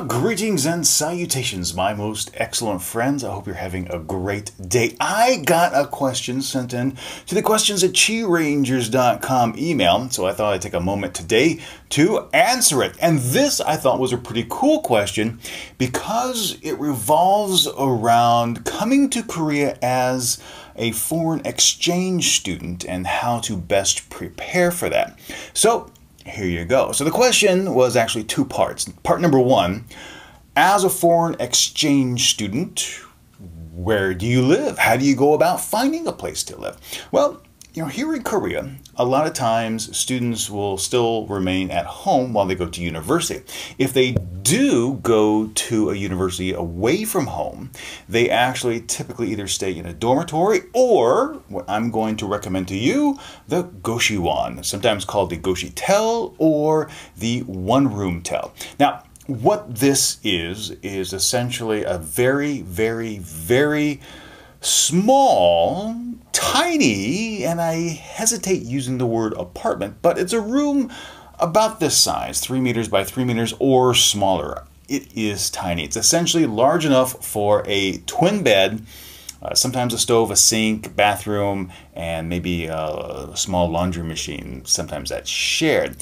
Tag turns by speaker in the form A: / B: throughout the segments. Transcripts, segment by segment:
A: Greetings and salutations, my most excellent friends. I hope you're having a great day. I got a question sent in to the questions at ChiRangers.com email, so I thought I'd take a moment today to answer it. And this, I thought, was a pretty cool question because it revolves around coming to Korea as a foreign exchange student and how to best prepare for that. So, here you go. So the question was actually two parts. Part number one, as a foreign exchange student, where do you live? How do you go about finding a place to live? Well, here in Korea, a lot of times students will still remain at home while they go to university. If they do go to a university away from home, they actually typically either stay in a dormitory or, what I'm going to recommend to you, the Goshiwon, sometimes called the Goshitel or the one-room tel. Now, what this is essentially a very, very, very small, tiny, and I hesitate using the word apartment, but it's a room about this size, 3 meters by 3 meters or smaller. It is tiny. It's essentially large enough for a twin bed, sometimes a stove, a sink, bathroom, and maybe a small laundry machine. Sometimes that's shared.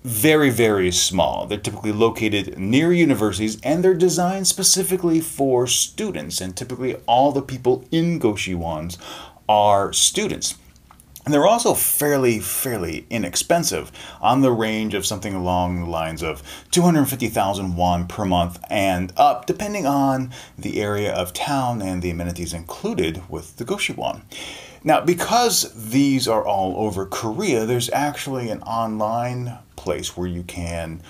A: Very, very small. They're typically located near universities and they're designed specifically for students. And typically all the people in Goshiwons are students. And they're also fairly inexpensive, on the range of something along the lines of 250,000 won per month and up, depending on the area of town and the amenities included with the Goshiwon. Now, because these are all over Korea, there's actually an online place where you can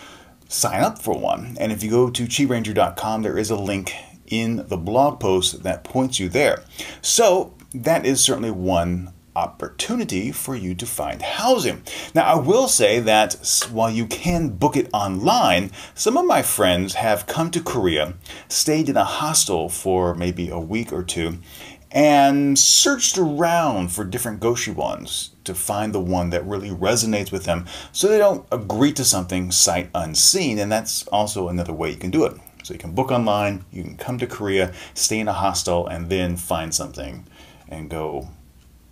A: sign up for one. And if you go to ChiRanger.com, there is a link in the blog post that points you there. So that is certainly one opportunity for you to find housing. Now, I will say that while you can book it online, some of my friends have come to Korea, stayed in a hostel for maybe a week or two, and searched around for different Goshiwons to find the one that really resonates with them so they don't agree to something sight unseen. And that's also another way you can do it. So you can book online, you can come to Korea, stay in a hostel, and then find something and go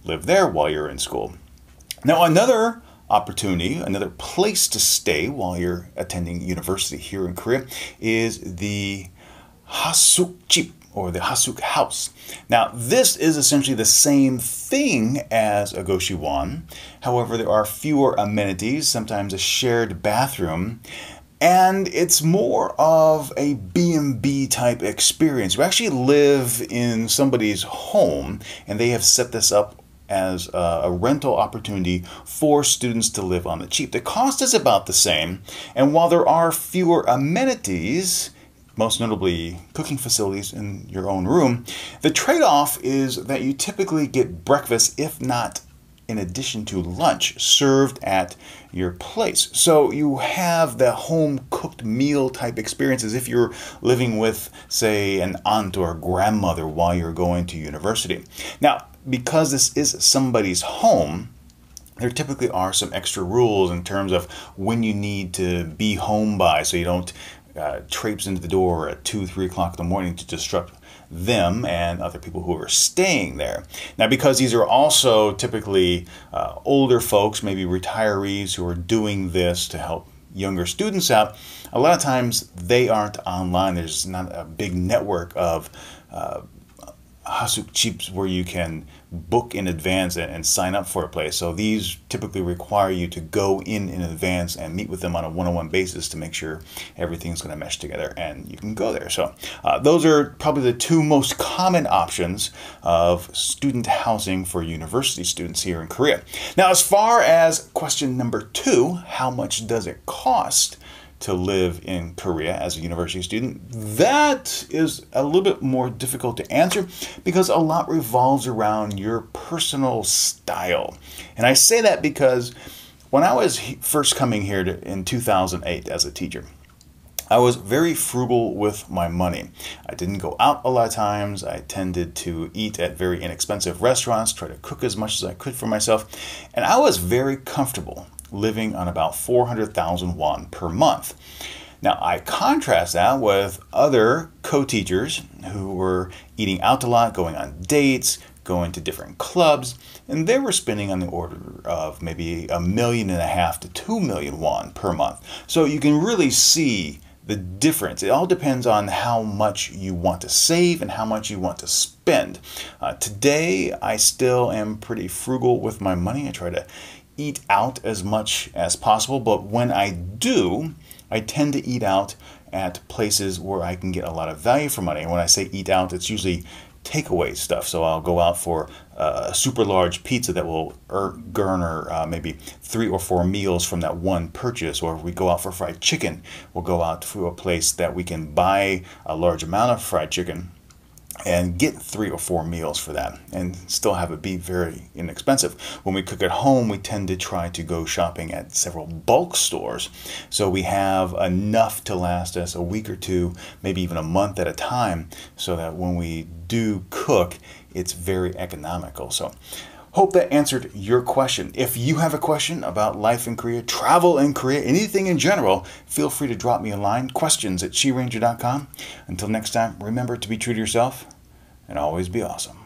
A: live there while you're in school. Now, another opportunity, another place to stay while you're attending university here in Korea is the Hasukjip, or the Hasuk house. Now, this is essentially the same thing as a Goshiwon. However, there are fewer amenities, sometimes a shared bathroom, and it's more of a B&B type experience. You actually live in somebody's home, and they have set this up as a rental opportunity for students to live on the cheap. The cost is about the same, and while there are fewer amenities, most notably cooking facilities in your own room, the trade-off is that you typically get breakfast, if not in addition to lunch, served at your place. So you have the home-cooked meal type experience as if you're living with, say, an aunt or a grandmother while you're going to university. Now, because this is somebody's home, there typically are some extra rules in terms of when you need to be home by, so you don't traipse into the door at 2, 3 o'clock in the morning to disrupt them and other people who are staying there. Now, because these are also typically older folks, maybe retirees who are doing this to help younger students out, a lot of times they aren't online. There's not a big network of Hasukjips where you can book in advance and sign up for a place. So these typically require you to go in advance and meet with them on a one-on-one basis to make sure everything's going to mesh together and you can go there. So those are probably the two most common options of student housing for university students here in Korea. Now, as far as question number 2, how much does it cost to live in Korea as a university student? That is a little bit more difficult to answer because a lot revolves around your personal style. And I say that because when I was first coming here in 2008 as a teacher, I was very frugal with my money. I didn't go out a lot of times. I tended to eat at very inexpensive restaurants, try to cook as much as I could for myself, and I was very comfortable living on about 400,000 won per month. Now, I contrast that with other co-teachers who were eating out a lot, going on dates, going to different clubs, and they were spending on the order of maybe 1.5 million to 2 million won per month. So you can really see the difference. It all depends on how much you want to save and how much you want to spend. Today, I still am pretty frugal with my money. I try to eat out as much as possible, but when I do, I tend to eat out at places where I can get a lot of value for money. And when I say eat out, it's usually takeaway stuff. So I'll go out for a super large pizza that will garner maybe 3 or 4 meals from that one purchase. Or if we go out for fried chicken, we'll go out to a place that we can buy a large amount of fried chicken and get 3 or 4 meals for that and still have it be very inexpensive. When we cook at home, we tend to try to go shopping at several bulk stores, so we have enough to last us a week or two, maybe even a month at a time, so that when we do cook, it's very economical. So hope that answered your question. If you have a question about life in Korea, travel in Korea, anything in general, feel free to drop me a line, questions@chiranger.com. Until next time, remember to be true to yourself and always be awesome.